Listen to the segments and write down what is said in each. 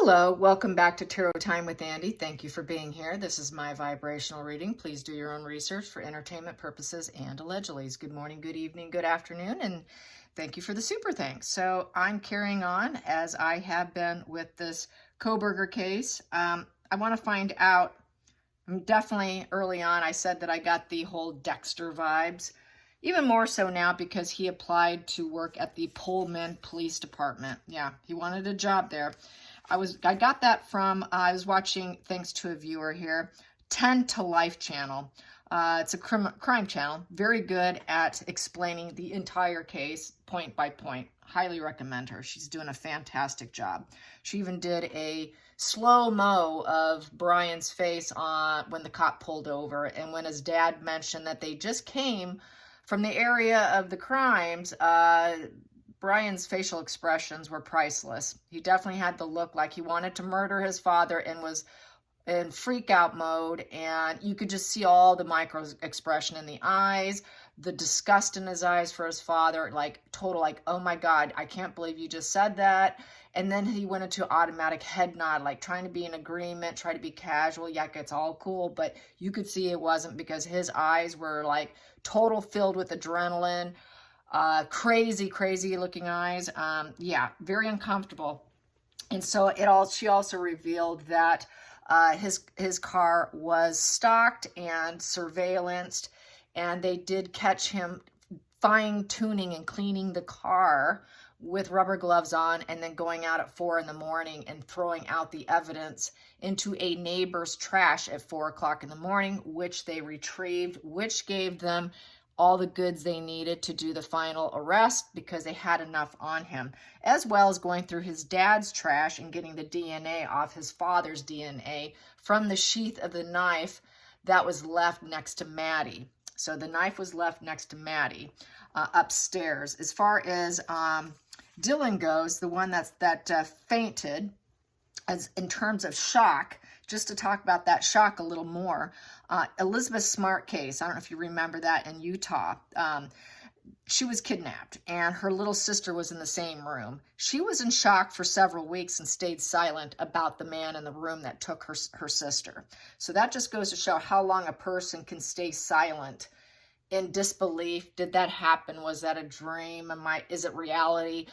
Hello, welcome back to Tarot Time with Andy. Thank you for being here. This is my vibrational reading. Please do your own research for entertainment purposes and allegedly. Good morning, good evening, good afternoon, and thank you for the super thanks. So I'm carrying on as I have been with this Kohburger case. I want to find out, definitely early on I said that I got the whole Dexter vibes. Even more so now because he applied to work at the Pullman Police Department. Yeah, he wanted a job there. I got that from, I was watching, thanks to a viewer here, 10 to Life channel. It's a crime channel, very good at explaining the entire case point by point. Highly recommend her. She's doing a fantastic job. She even did a slow-mo of Brian's face on when the cop pulled over, and when his dad mentioned that they just came from the area of the crimes, Brian's facial expressions were priceless. He definitely had the look like he wanted to murder his father and was in freak out mode, and you could just see all the micro expression in the eyes, the disgust in his eyes for his father, like total like, oh my God, I can't believe you just said that. And then he went into automatic head nod, like trying to be in agreement, try to be casual. Yeah, it's all cool, but you could see it wasn't because his eyes were like total filled with adrenaline. Crazy looking eyes. Yeah, very uncomfortable. And so she also revealed that his car was stalked and surveillanced, and they did catch him fine-tuning and cleaning the car with rubber gloves on, and then going out at 4 in the morning and throwing out the evidence into a neighbor's trash at 4 o'clock in the morning, which they retrieved, which gave them all the goods they needed to do the final arrest because they had enough on him, as well as going through his dad's trash and getting the DNA off his father's DNA from the sheath of the knife that was left next to Maddie. So the knife was left next to Maddie upstairs. As far as Dylan goes, the one that fainted, as in terms of shock, just to talk about that shock a little more, Elizabeth Smart case, I don't know if you remember that in Utah. She was kidnapped and her little sister was in the same room. She was in shock for several weeks and stayed silent about the man in the room that took her sister. So that just goes to show how long a person can stay silent in disbelief. Did that happen? Was that a dream? Is it reality?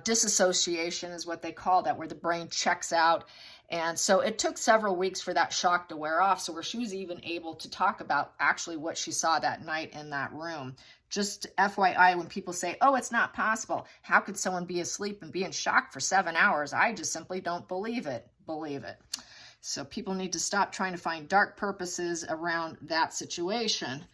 Disassociation is what they call that, where the brain checks out. And so it took several weeks for that shock to wear off, so where she was even able to talk about actually what she saw that night in that room. Just FYI, when people say, oh, it's not possible, how could someone be asleep and be in shock for 7 hours? I just simply don't believe it. So people need to stop trying to find dark purposes around that situation.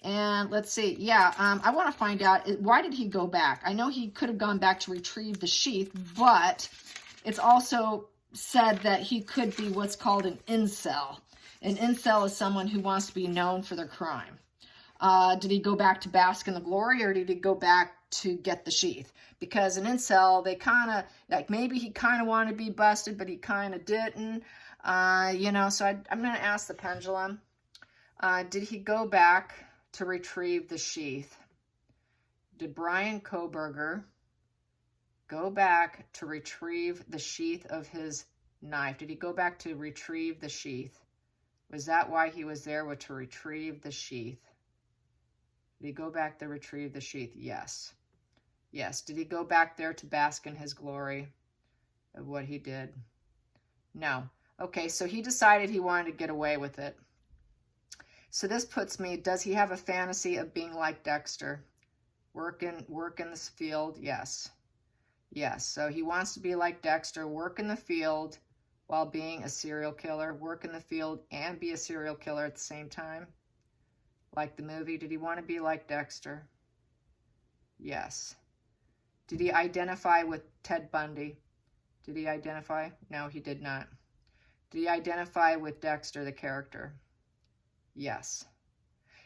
And let's see, yeah, I want to find out, why did he go back? I know he could have gone back to retrieve the sheath, but it's also said that he could be what's called an incel. An incel is someone who wants to be known for their crime. Did he go back to bask in the glory, or did he go back to get the sheath? Because an incel, they kind of, like maybe he kind of wanted to be busted, but he kind of didn't. You know, so I'm going to ask the pendulum, did he go back to retrieve the sheath? Did Brian Kohburger go back to retrieve the sheath of his knife? Did he go back to retrieve the sheath? Was that why he was there, to retrieve the sheath? Did he go back to retrieve the sheath? Yes. Yes. Did he go back there to bask in his glory of what he did? No. Okay, so he decided he wanted to get away with it. So this puts me, does he have a fantasy of being like Dexter? Work in this field? Yes. Yes, so he wants to be like Dexter, work in the field while being a serial killer, work in the field and be a serial killer at the same time. Like the movie, did he want to be like Dexter? Yes. Did he identify with Ted Bundy? Did he identify? No, he did not. Did he identify with Dexter, the character? Yes.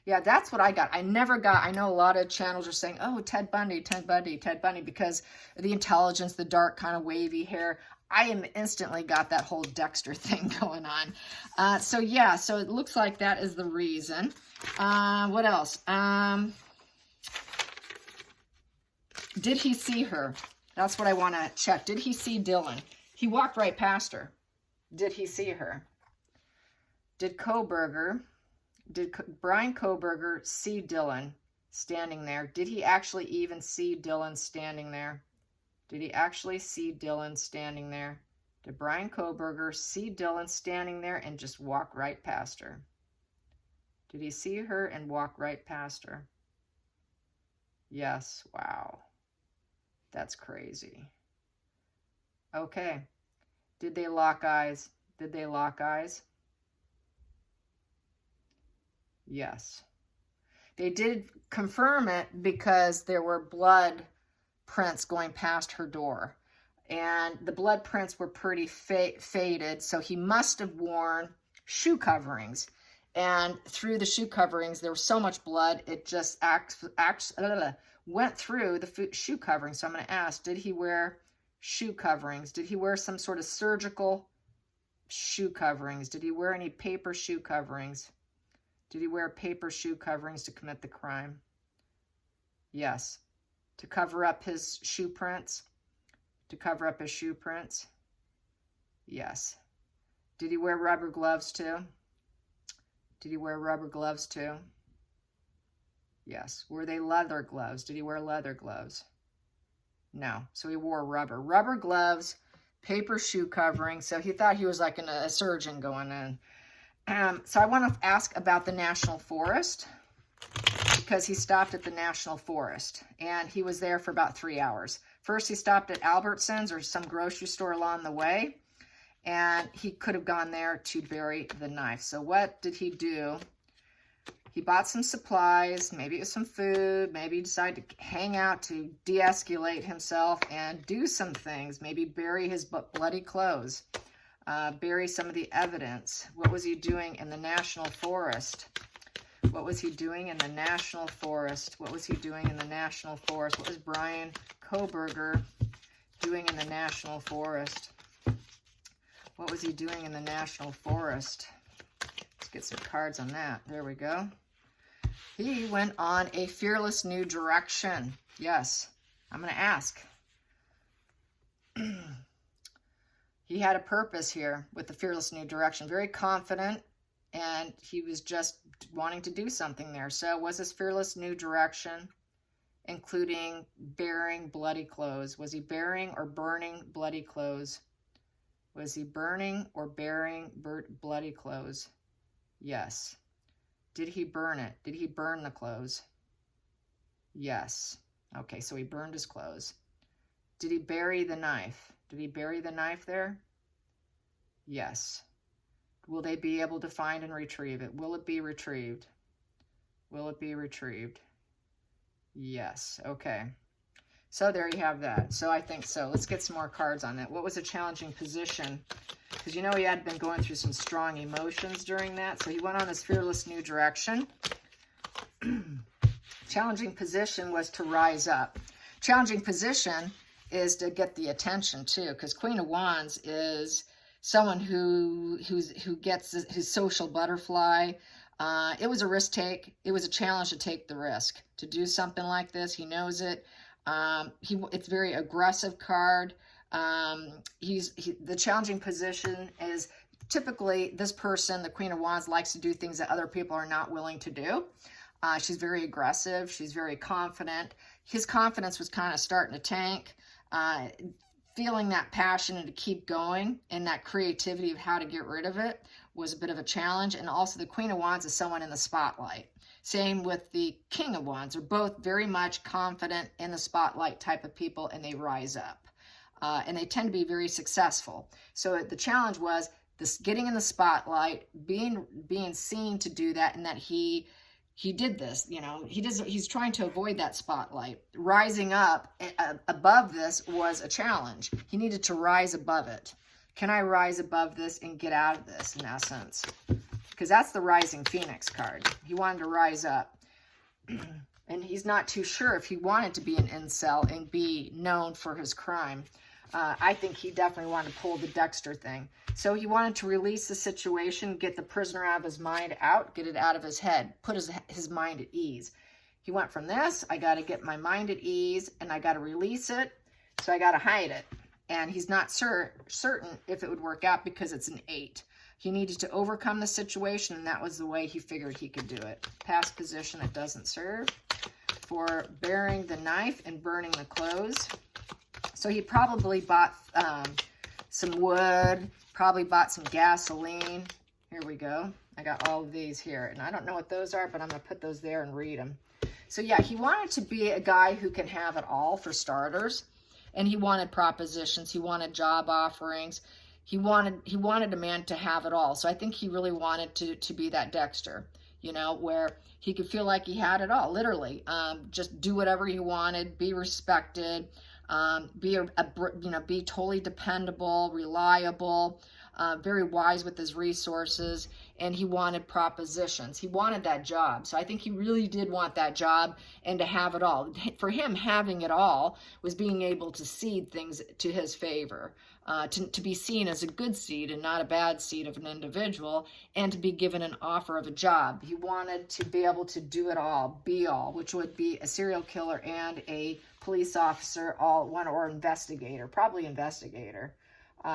Yeah, that's what I got. I know a lot of channels are saying, oh, Ted Bundy, because of the intelligence, the dark kind of wavy hair. I instantly got that whole Dexter thing going on. So yeah, so it looks like that is the reason. What else? Did he see her? That's what I want to check. Did he see Dylan? He walked right past her. Did he see her? Did Brian Kohburger see Dylan standing there? Did he actually even see Dylan standing there? Did he actually see Dylan standing there? Did Brian Kohburger see Dylan standing there and just walk right past her? Did he see her and walk right past her? Yes. Wow. That's crazy. Okay. Did they lock eyes? Did they lock eyes? Yes. They did confirm it because there were blood prints going past her door. And the blood prints were pretty faded, so he must have worn shoe coverings. And through the shoe coverings, there was so much blood, it just went through the shoe covering. So I'm going to ask, did he wear shoe coverings? Did he wear some sort of surgical shoe coverings? Did he wear any paper shoe coverings? Did he wear paper shoe coverings to commit the crime? Yes. To cover up his shoe prints? To cover up his shoe prints? Yes. Did he wear rubber gloves too? Did he wear rubber gloves too? Yes. Were they leather gloves? Did he wear leather gloves? No. So he wore rubber. Rubber gloves, paper shoe covering. So he thought he was like a surgeon going in. So I want to ask about the National Forest, because he stopped at the National Forest and he was there for about 3 hours. First, he stopped at Albertsons or some grocery store along the way, and he could have gone there to bury the knife. So what did he do? He bought some supplies, maybe it was some food, maybe he decided to hang out to de-escalate himself and do some things, maybe bury his bloody clothes. Bury some of the evidence. What was he doing in the National Forest? What was he doing in the National Forest? What was he doing in the National Forest? What was Brian Kohburger doing in the National Forest? What was he doing in the National Forest? Let's get some cards on that. There we go. He went on a fearless new direction. Yes, I'm going to ask. He had a purpose here with the fearless new direction. Very confident, and he was just wanting to do something there. So was his fearless new direction including bearing bloody clothes? Was he bearing or burning bloody clothes? Was he burning or bearing bloody clothes? Yes. Did he burn it? Did he burn the clothes? Yes. Okay, so he burned his clothes. Did he bury the knife? Did he bury the knife there? Yes. Will they be able to find and retrieve it? Will it be retrieved? Will it be retrieved? Yes. Okay. So there you have that. So I think so. Let's get some more cards on that. What was a challenging position? Because you know he had been going through some strong emotions during that. So he went on his fearless new direction. Challenging position was to rise up. Challenging position is to get the attention too, because Queen of Wands is someone who gets his social butterfly. It was a risk take. It was a challenge to take the risk to do something like this. He knows it. It's a very aggressive card. The challenging position is typically this person, the Queen of Wands, likes to do things that other people are not willing to do. She's very aggressive. She's very confident. His confidence was kind of starting to tank. Feeling that passion and to keep going and that creativity of how to get rid of it was a bit of a challenge. And also the Queen of Wands is someone in the spotlight. Same with the King of Wands. They're both very much confident in the spotlight type of people, and they rise up. And they tend to be very successful. So the challenge was this: getting in the spotlight, being seen to do that, and that he did this. You know, he's trying to avoid that spotlight. Rising up above this was a challenge. He needed to rise above it. Can I rise above this and get out of this, in essence? Because that's the Rising Phoenix card. He wanted to rise up. And he's not too sure if he wanted to be an incel and be known for his crime. I think he definitely wanted to pull the Dexter thing. So he wanted to release the situation, get the prisoner out of his mind out, get it out of his head, put his mind at ease. He went from this: I got to get my mind at ease and I got to release it, so I got to hide it. and he's not certain if it would work out because it's an 8. He needed to overcome the situation, and that was the way he figured he could do it. Past position that doesn't serve. For bearing the knife and burning the clothes. So he probably bought some wood, probably bought some gasoline. Here we go. I got all of these here, and I don't know what those are, but I'm going to put those there and read them. So yeah, he wanted to be a guy who can have it all, for starters, and he wanted propositions. He wanted job offerings. He wanted a man to have it all. So I think he really wanted to be that Dexter, you know, where he could feel like he had it all, literally. Just do whatever he wanted, be respected, be totally dependable, reliable, very wise with his resources, and he wanted propositions. He wanted that job. So I think he really did want that job and to have it all. For him, having it all was being able to seed things to his favor, to be seen as a good seed and not a bad seed of an individual, and to be given an offer of a job. He wanted to be able to do it all, be all, which would be a serial killer and a police officer, all one, or investigator, probably investigator.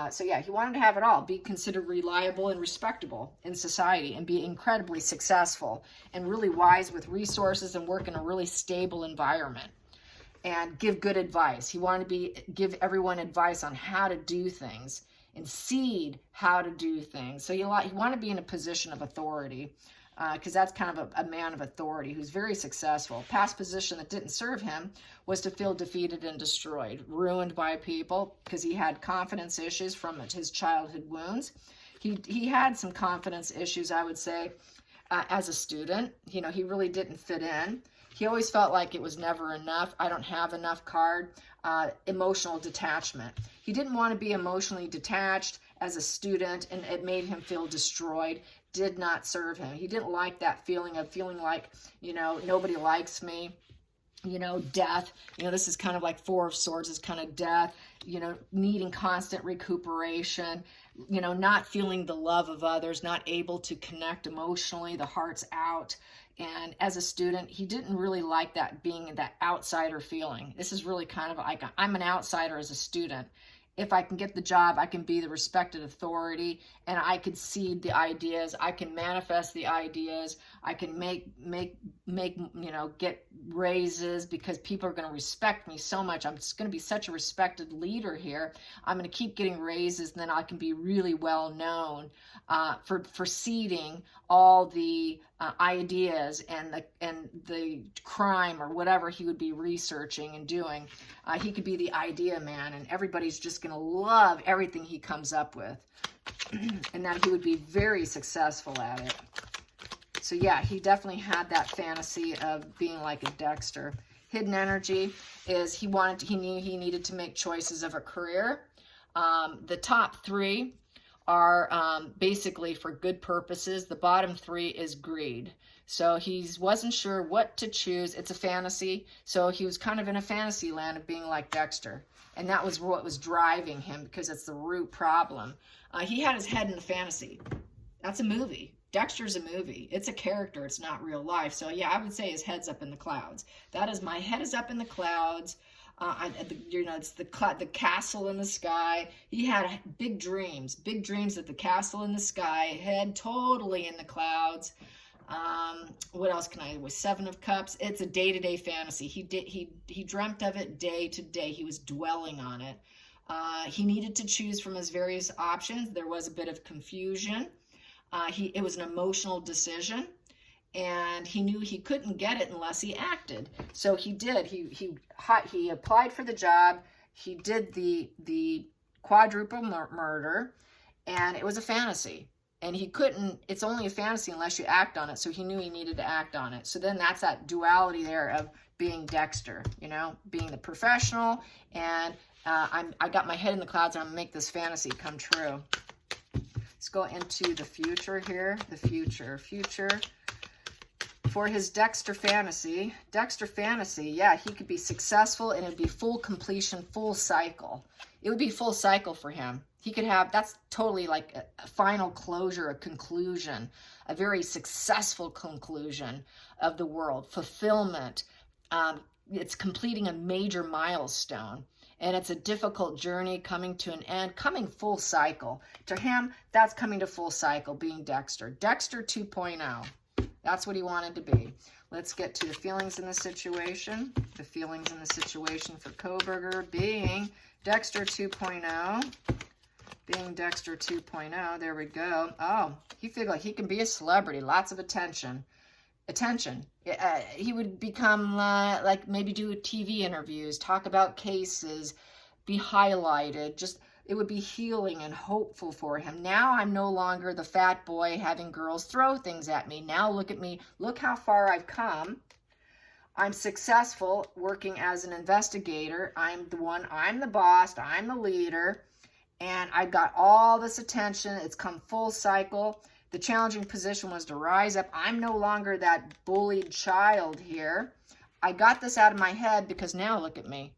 So yeah, he wanted to have it all, be considered reliable and respectable in society, and be incredibly successful and really wise with resources and work in a really stable environment and give good advice. He wanted to give everyone advice on how to do things and seed how to do things. So he wanted to be in a position of authority, because that's kind of a man of authority who's very successful. Past position that didn't serve him was to feel defeated and destroyed, ruined by people, because he had confidence issues from his childhood wounds. He had some confidence issues, I would say, as a student. You know, he really didn't fit in. He always felt like it was never enough. I don't have enough card. Emotional detachment. He didn't want to be emotionally detached as a student, and it made him feel destroyed. Did not serve him. He didn't like that feeling of feeling like, you know, nobody likes me, you know, death. You know, this is kind of like 4 of Swords is kind of death, you know, needing constant recuperation, you know, not feeling the love of others, not able to connect emotionally, the heart's out. And as a student, he didn't really like that, being that outsider feeling. This is really kind of like, I'm an outsider as a student. If I can get the job, I can be the respected authority, and I can seed the ideas. I can manifest the ideas. I can make get raises, because people are going to respect me so much. I'm just going to be such a respected leader here. I'm going to keep getting raises, and then I can be really well known for seeding all the ideas and the crime or whatever he would be researching and doing. He could be the idea man, and everybody's just going to love everything he comes up with, and that he would be very successful at it. So yeah, he definitely had that fantasy of being like a Dexter. Hidden energy is he knew he needed to make choices of a career. The top 3 are basically for good purposes. The bottom 3 is greed. So he wasn't sure what to choose. It's a fantasy. So he was kind of in a fantasy land of being like Dexter. And that was what was driving him, because it's the root problem. He had his head in the fantasy. That's a movie. Dexter's a movie. It's a character. It's not real life. So yeah, I would say his head's up in the clouds. That is, my head is up in the clouds. It's the castle in the sky. He had big dreams of the castle in the sky, head totally in the clouds. What else can I, with 7 of Cups? It's a day-to-day fantasy. He dreamt of it day to day. He was dwelling on it. He needed to choose from his various options. There was a bit of confusion. It was an emotional decision, and he knew he couldn't get it unless he acted. So he did. He applied for the job. He did the quadruple murder, and it was a fantasy. And he couldn't, it's only a fantasy unless you act on it. So he knew he needed to act on it. So then that's that duality there of being Dexter, you know, being the professional, and I got my head in the clouds, and I'm gonna make this fantasy come true. Let's go into the future here. The future. For his Dexter fantasy, yeah, he could be successful, and it'd be full completion, full cycle. It would be full cycle for him. He could have, that's totally like a final closure, a conclusion, a very successful conclusion of the world, fulfillment. It's completing a major milestone. And it's a difficult journey coming to an end, coming full cycle. To him, that's coming to full cycle, being Dexter. Dexter 2.0. That's what he wanted to be. Let's get to the feelings in the situation. The feelings in the situation for Kohburger being Dexter 2.0. Being Dexter 2.0. There we go. Oh, he feels like he can be a celebrity. Lots of attention. He would become like maybe do TV interviews, talk about cases, be highlighted. Just it would be healing and hopeful for him. Now I'm no longer the fat boy having girls throw things at me. Now look at me. Look how far I've come. I'm successful working as an investigator. I'm the boss. I'm the leader. And I got all this attention. It's come full cycle. The challenging position was to rise up. I'm no longer that bullied child here. I got this out of my head because now look at me.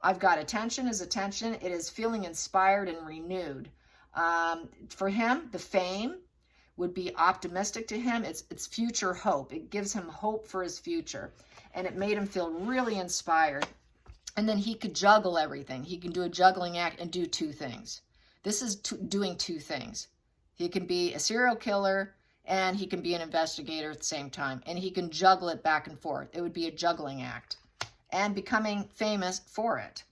I've got attention is attention. It is feeling inspired and renewed. For him, the fame would be optimistic to him. It's future hope. It gives him hope for his future. And it made him feel really inspired. And then he could juggle everything. He can do a juggling act and do two things. This is doing two things. He can be a serial killer and he can be an investigator at the same time. And he can juggle it back and forth. It would be a juggling act. And becoming famous for it.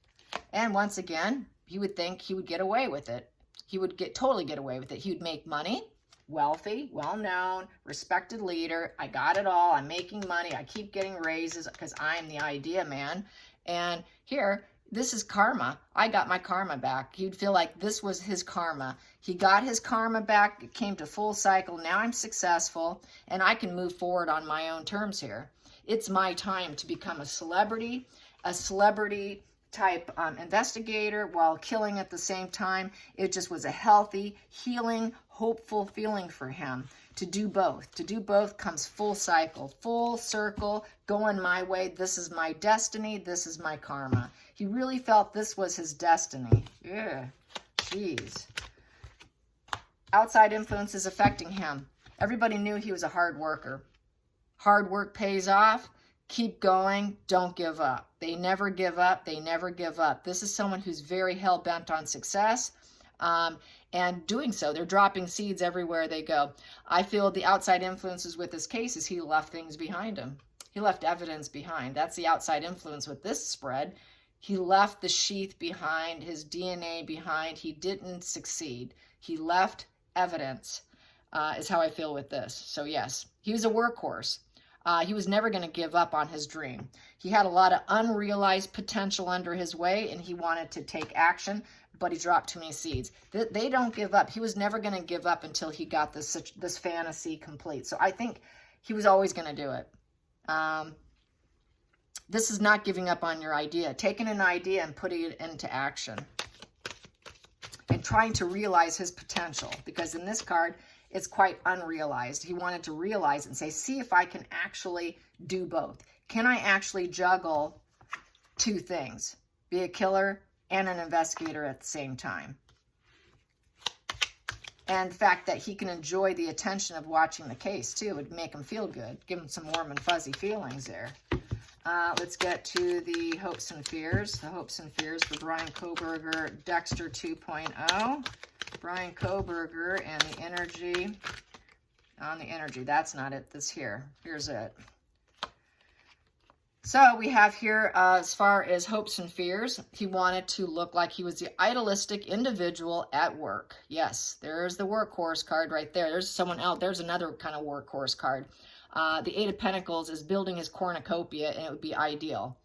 And once again, he would think he would get away with it. He would totally get away with it. He would make money, wealthy, well-known, respected leader. I got it all. I'm making money. I keep getting raises because I am the idea man. And here, this is karma. I got my karma back. He'd feel like this was his karma. He got his karma back. It came to full cycle. Now I'm successful and I can move forward on my own terms here. It's my time to become a celebrity type investigator while killing at the same time. It just was a healthy, healing, hopeful feeling for him to do both. To do both comes full cycle, full circle, going my way. This is my destiny. This is my karma. He really felt this was his destiny. Yeah, jeez. Outside influences affecting him. Everybody knew he was a hard worker. Hard work pays off. Keep going. Don't give up. They never give up. They never give up. This is someone who's very hell-bent on success. And doing so, they're dropping seeds everywhere they go. I feel the outside influences with this case is he left things behind him. He left evidence behind. That's the outside influence with this spread. He left the sheath behind, his DNA behind. He didn't succeed. He left evidence, is how I feel with this. So yes, he was a workhorse. He was never going to give up on his dream. He had a lot of unrealized potential under his way, and he wanted to take action, but he dropped too many seeds. They don't give up. He was never going to give up until he got this fantasy complete. So I think he was always going to do it. This is not giving up on your idea. Taking an idea and putting it into action. And trying to realize his potential. Because in this card, it's quite unrealized. He wanted to realize and say, see if I can actually do both. Can I actually juggle two things? Be a killer and an investigator at the same time. And the fact that he can enjoy the attention of watching the case, too, would make him feel good. Give him some warm and fuzzy feelings there. Let's get to the hopes and fears. The hopes and fears for Brian Kohburger, Dexter 2.0. Brian Kohburger and the energy. On the energy. That's not it. This here. Here's it. So we have here, as far as hopes and fears, he wanted to look like he was the idealistic individual at work. Yes, there's the workhorse card right there. There's someone else. There's another kind of workhorse card. The Eight of Pentacles is building his cornucopia, and it would be ideal.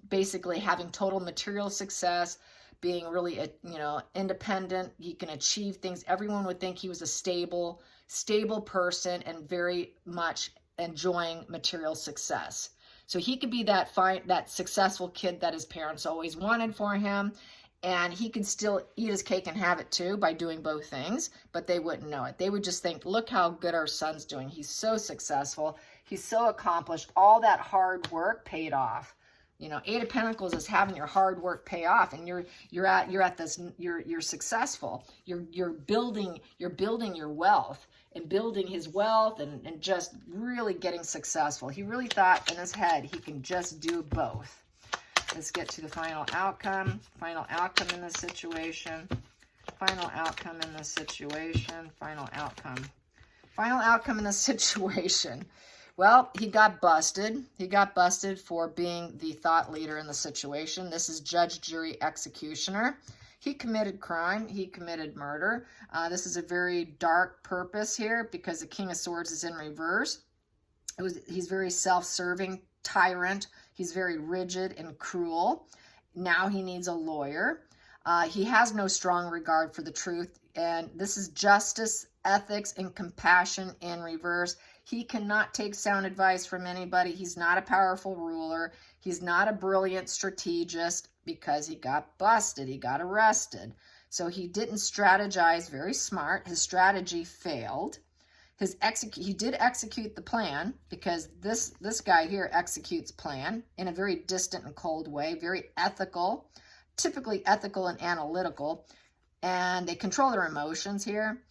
Basically, having total material success, being really, independent. He can achieve things. Everyone would think he was a stable person and very much enjoying material success. So he could be that successful kid that his parents always wanted for him, and he could still eat his cake and have it too by doing both things, but they wouldn't know it. They would just think, look how good our son's doing. He's so successful. He's so accomplished. All that hard work paid off. Eight of Pentacles is having your hard work pay off, and you're successful. You're building your wealth and building his wealth and just really getting successful. He really thought in his head he can just do both. Let's get to the final outcome. Final outcome in this situation. Final outcome in this situation. Final outcome. Final outcome in this situation. Well, he got busted. He got busted for being the thought leader in the situation. This is judge, jury, executioner. He committed crime. He committed murder. This is a very dark purpose here because the King of Swords is in reverse. He's very self-serving, tyrant. He's very rigid and cruel. Now he needs a lawyer. He has no strong regard for the truth. And this is justice, ethics, and compassion in reverse. He cannot take sound advice from anybody. He's not a powerful ruler. He's not a brilliant strategist because he got busted. He got arrested. So he didn't strategize very smart. His strategy failed. He did execute the plan because this guy here executes plan in a very distant and cold way, very ethical, typically ethical and analytical, and they control their emotions here,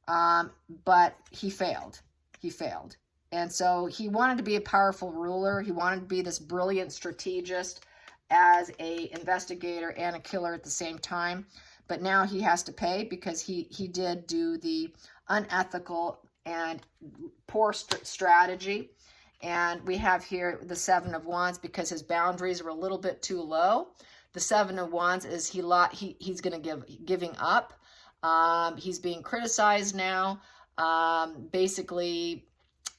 but he failed. He failed. And so he wanted to be a powerful ruler. He wanted to be this brilliant strategist as a investigator and a killer at the same time. But now he has to pay because he did do the unethical and poor strategy. And we have here the Seven of Wands because his boundaries were a little bit too low. The Seven of Wands is he's going to giving up. He's being criticized now. Basically,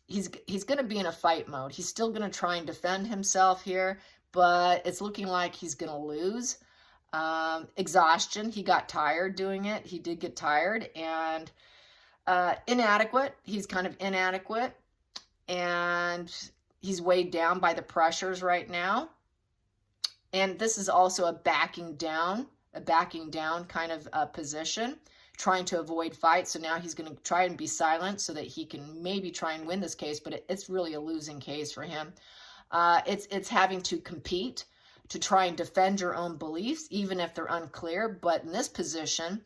he's going to be in a fight mode. He's still going to try and defend himself here, but it's looking like he's going to lose. Exhaustion. He got tired doing it. He did get tired. And inadequate. He's kind of inadequate. And he's weighed down by the pressures right now. And this is also a backing down kind of position, trying to avoid fights. So now he's going to try and be silent so that he can maybe try and win this case, but it's really a losing case for him. It's having to compete to try and defend your own beliefs, even if they're unclear. But in this position,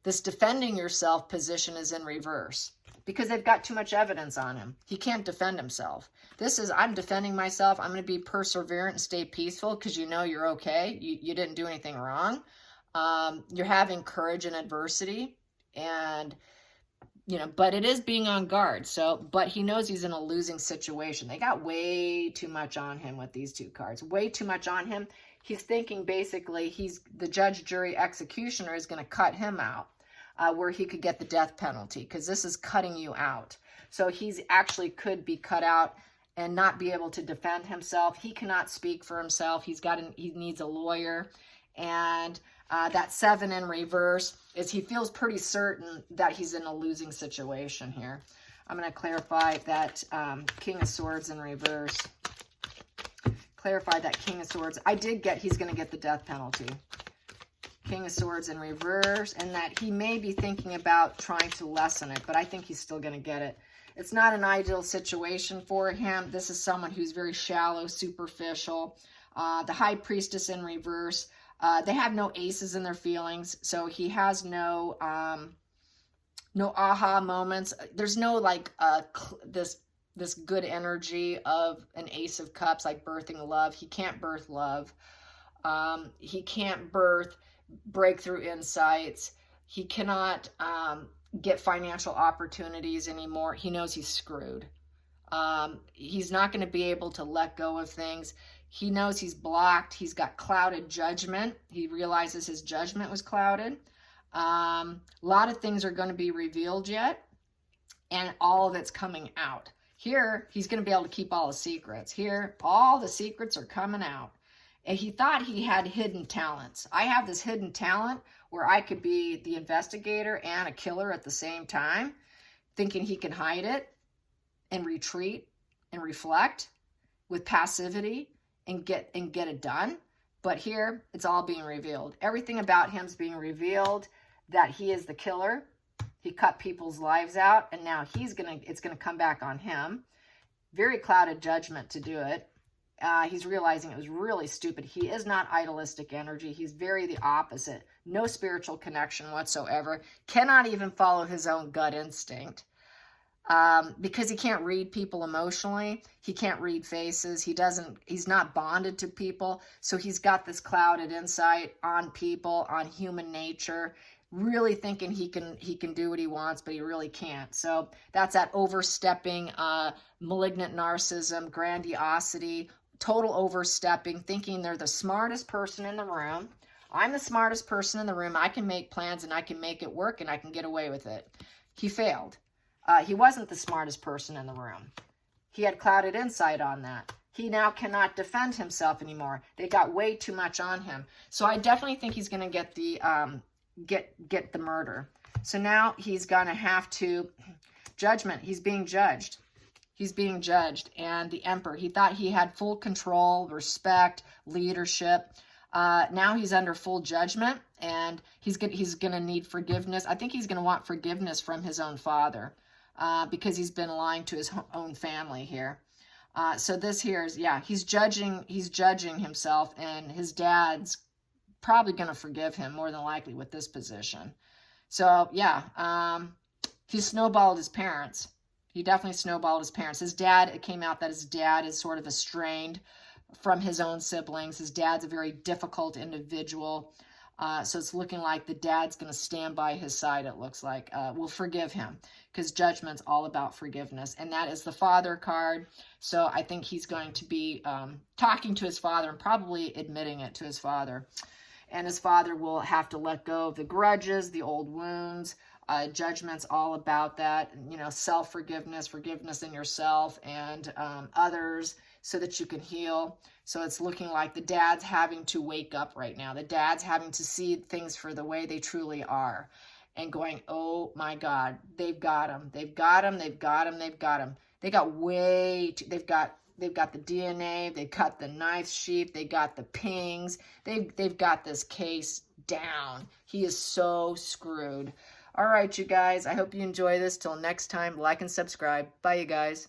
this defending yourself position is in reverse because they've got too much evidence on him. He can't defend himself. This is, I'm defending myself. I'm going to be perseverant and stay peaceful because you know you're okay. You didn't do anything wrong. You're having courage in adversity. And, you know, but it is being on guard. So, but he knows he's in a losing situation. They got way too much on him with these two cards. Way too much on him. He's thinking basically the judge, jury, executioner is going to cut him out. Where he could get the death penalty because this is cutting you out. So he's actually could be cut out and not be able to defend himself. He cannot speak for himself. He needs a lawyer. And that Seven in reverse is he feels pretty certain that he's in a losing situation here. I'm going to clarify that King of Swords in reverse. Clarify that King of Swords. I did get he's going to get the death penalty. King of Swords in reverse, and that he may be thinking about trying to lessen it, but I think he's still going to get it. It's not an ideal situation for him. This is someone who's very shallow, superficial. The High Priestess in reverse. They have no aces in their feelings, so he has no aha moments. There's no like this good energy of an Ace of Cups, like birthing love. He can't birth love. He can't birth breakthrough insights. He cannot get financial opportunities anymore. He knows he's screwed. He's not going to be able to let go of things. He knows he's blocked. He's got clouded judgment. He realizes his judgment was clouded. A lot of things are going to be revealed yet, and all of it's coming out. Here, he's going to be able to keep all the secrets. Here, all the secrets are coming out. And he thought he had hidden talents. I have this hidden talent where I could be the investigator and a killer at the same time, thinking he can hide it and retreat and reflect with passivity and get it done. But here, it's all being revealed. Everything about him's being revealed, that he is the killer. He cut people's lives out, and now it's gonna come back on him. Very clouded judgment to do it. He's realizing it was really stupid. He is not idealistic energy. He's very the opposite. No spiritual connection whatsoever. Cannot even follow his own gut instinct. because he can't read people emotionally. He can't read faces. He's not bonded to people. So he's got this clouded insight on people, on human nature, really thinking he can do what he wants, but he really can't. So that's that overstepping, malignant narcissism, grandiosity, total overstepping, thinking they're the smartest person in the room. I'm the smartest person in the room. I can make plans and I can make it work and I can get away with it. He failed. He wasn't the smartest person in the room. He had clouded insight on that. He now cannot defend himself anymore. They got way too much on him. So I definitely think he's going to get the get the murder. So now he's going to have to judgment. He's being judged. He's being judged. And the emperor, he thought he had full control, respect, leadership. Now he's under full judgment, and he's going to need forgiveness. I think he's going to want forgiveness from his own father, because he's been lying to his own family here. So this here is, yeah, he's judging himself, and his dad's probably going to forgive him more than likely with this position. So yeah, he snowballed his parents. He definitely snowballed his parents. His dad, it came out that his dad is sort of estranged from his own siblings. His dad's a very difficult individual. So it's looking like the dad's going to stand by his side, it looks like. We'll forgive him, because judgment's all about forgiveness. And that is the father card. So I think he's going to be talking to his father and probably admitting it to his father. And his father will have to let go of the grudges, the old wounds. Judgment's all about that. You know, self-forgiveness, forgiveness in yourself and others, so that you can heal. So it's looking like the dad's having to wake up right now. The dad's having to see things for the way they truly are, and going, oh my God, they've got him. They've got him. They've got him. They've got him. They got way too, they've got the DNA. They've got the knife sheath. They got the pings. They've got this case down. He is so screwed. All right, you guys. I hope you enjoy this. Till next time, like and subscribe. Bye, you guys.